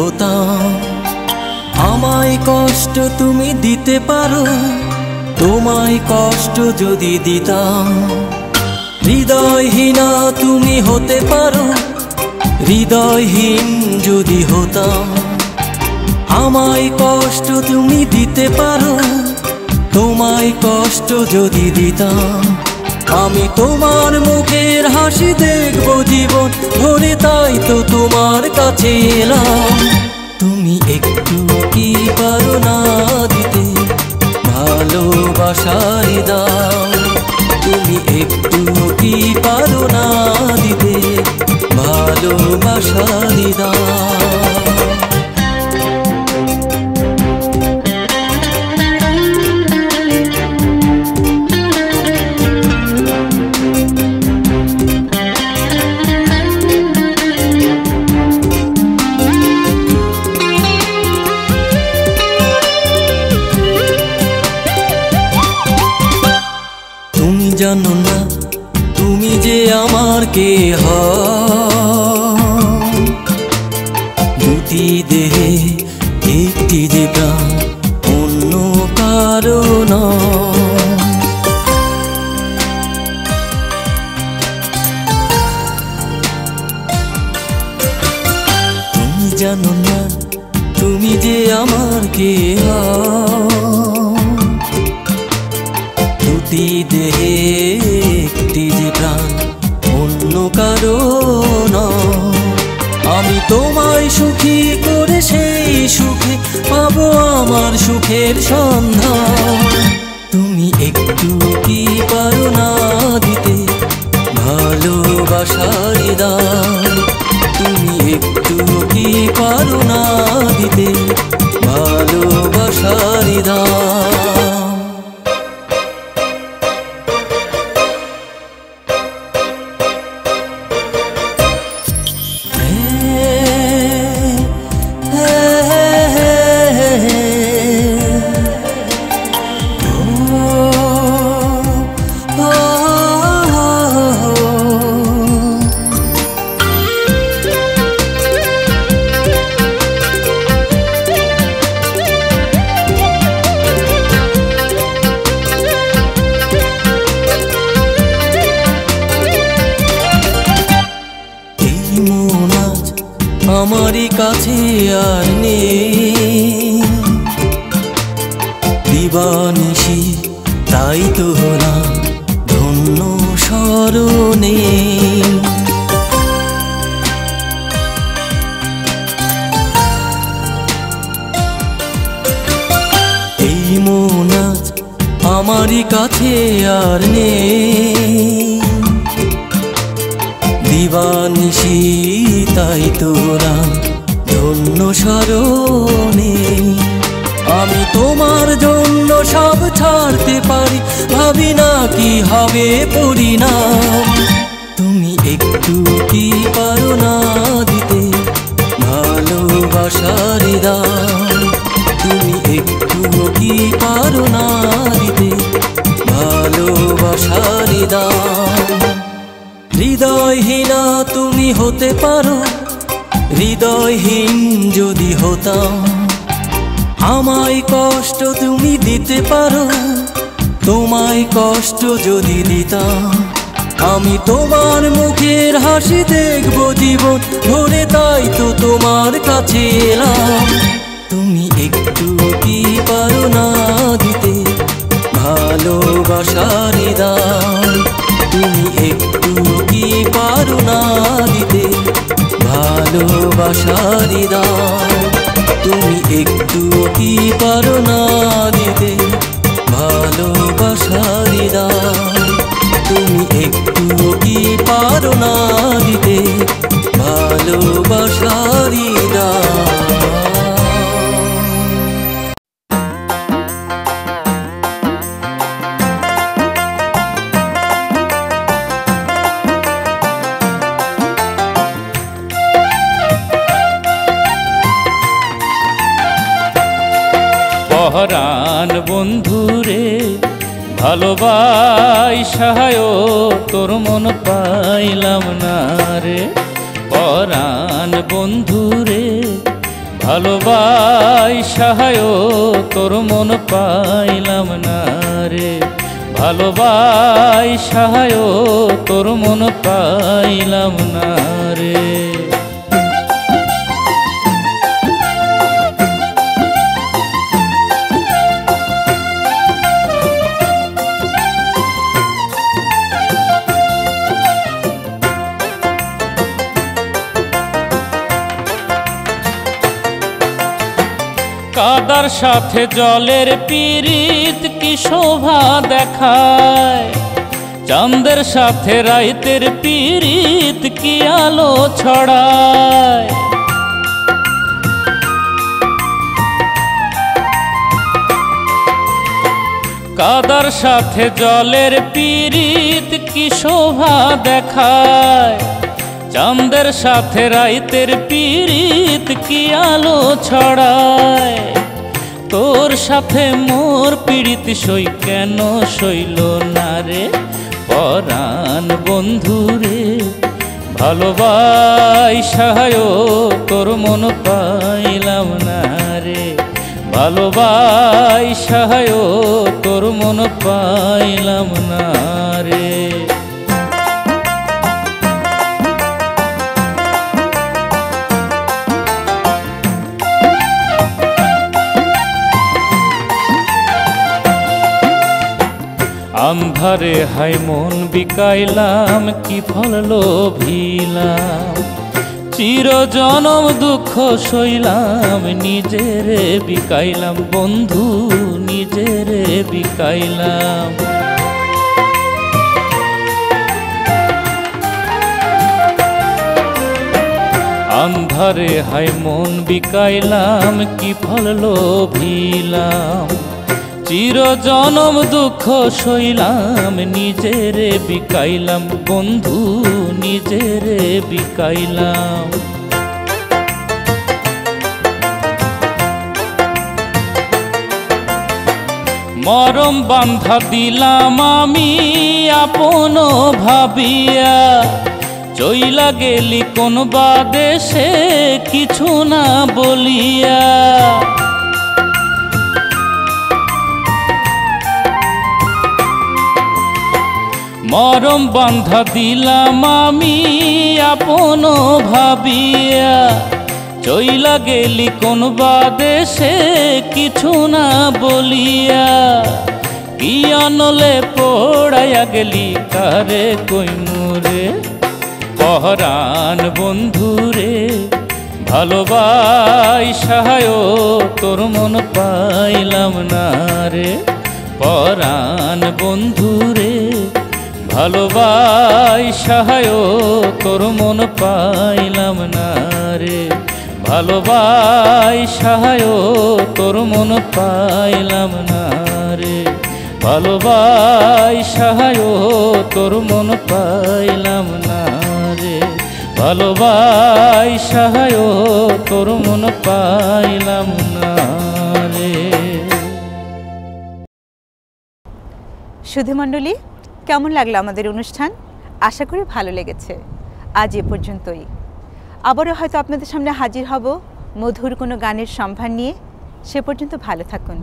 হতাম। আমায় কষ্ট তুমি দিতে পারো, তোমায় কষ্ট যদি দিতাম। হৃদয়হীনা তুমি হতে পারো, হৃদয়হীন যদি হতাম। আমায় কষ্ট তুমি দিতে পারো, তোমায় কষ্ট যদি দিতাম। আমি তোমার মুখের হাসি দেখবো জীবন ভরে, তাই তো তোমার কাছে এলাম। তুমি একটু কি পারো না দিতে ভালোবাসার দাম? তুমি একটু কি পারো না দিতে ভালোবাসার দাম? জানো না তুমি যে আমার কে হও, দুটি দেহে একটি যে প্রাণ, অন্য কারো নয়। তুমি জানো না তুমি যে আমার কে হও, দুটি দেহে একটি যে প্রাণ, অন্য কারো নয়। আমি তোমায় সুখী করে সেই সুখে পাবো আমার সুখের সন্ধান। তুমি একটু কি পারো না দিতে ভালোবাসার দান? তুমি একটু কি পারো না দিতে ভালোবাসার দান? আমারই কাছে আর নেই দিবানিশি, তাই তো হলাম ধন্য স্মরণে। এই মন আজ আমারই কাছে আর নেই দিবানিশি, তাই তোরা ধন্য স্মরণে। আমি তোমার জন্য সব ছাড়তে পারি, ভাবি না কি হবে পরিণাম। তুমি একটু কি পারো না দিতে ভালোবাসার দান? তুমি একটু কি পারো না দিতে ভালোবাসার দান? হৃদয়হীনা তুমি হতে পারো, হৃদয়হীন যদি হতাম। আমায় কষ্ট তুমি দিতে পারো, তোমায় কষ্ট যদি দিতাম। আমি তোমার মুখের হাসি দেখবো জীবন ভরে, তাই তো তোমার কাছে এলাম। তুমি একটু কি পারো না দিতে ভালোবাসার দান? তুমি একটু কি পারো না দিতে ভালোবাসার দান? তুমি একটু কি পারো না দিতে ভালোবাসার দান? তুমি একটু কি পারো না দিতে ভালোবাসার দান? পরাণ বন্ধুরে ভালোবাসায় তোর মন পাইলাম না রে। পরাণ বন্ধুরে ভালোবাসায় তোর মন পাইলাম না রে, ভালোবাসায় তোর মন পাইলাম না রে। কাদার সাথে জলের পীড়িত কি শোভা দেখায়, চাঁদের সাথে রাইতের পীড়িত কি আলো ছড়ায়। কাদার সাথে জলের পীড়িত কি শোভা দেখায়, চাঁদের সাথে রাইতের পীড়িত কি আলো ছড়ায়। তোর সাথে মোর পীড়িত সই কেন সইল না রে পরাণ বন্ধু রে, ভালোবাসায় তোর মন পাইলাম না রে, ভালোবাসায় তোর মন পাইলাম না রে। আন্ধারে হাই মন বিকাইলাম কি ফল লোভিলাম, চির জনম দুঃখ সইলাম নিজেরে বিকাইলাম বন্ধু নিজেরে বিকাইলাম। আন্ধারে হাই মন বিকাইলাম কি ফল লোভিলাম, চির জনম দুঃখ সইলাম নিজেরে বিকাইলাম বন্ধু নিজেরে বিকাইলাম। মরম বান্ধা দিলাম আমি আপন ভাবিয়া, চইলা গেলি কোন বা দেশে কিছু না বলিয়া। মরম বান্ধা দিলাম আমি আপন ভাবিয়া, চইলা গেলি কোন বা দেশে কিছু না বলিয়া। কি অনলে পোড়াইয়া গেলি কারে কইমুরে পরাণ বন্ধু রে, ভালোবাসায় তোর মন পাইলাম না রে পরাণ বন্ধু রে, ভালোবাসায় তোর মন পাইলাম না রে, ভালোবাসায় তোর মন পাইলাম না রে, ভালোবাসায় তোর মন পাইলাম না রে, ভালোবাসায় তোর মন পাইলাম না রে। সুধীমণ্ডলী, কেমন লাগলো আমাদের অনুষ্ঠান? আশা করি ভালো লেগেছে। আজ এ পর্যন্তই। আবারও হয়তো আপনাদের সামনে হাজির হব মধুর কোনো গানের সম্ভার নিয়ে। সে পর্যন্ত ভালো থাকুন।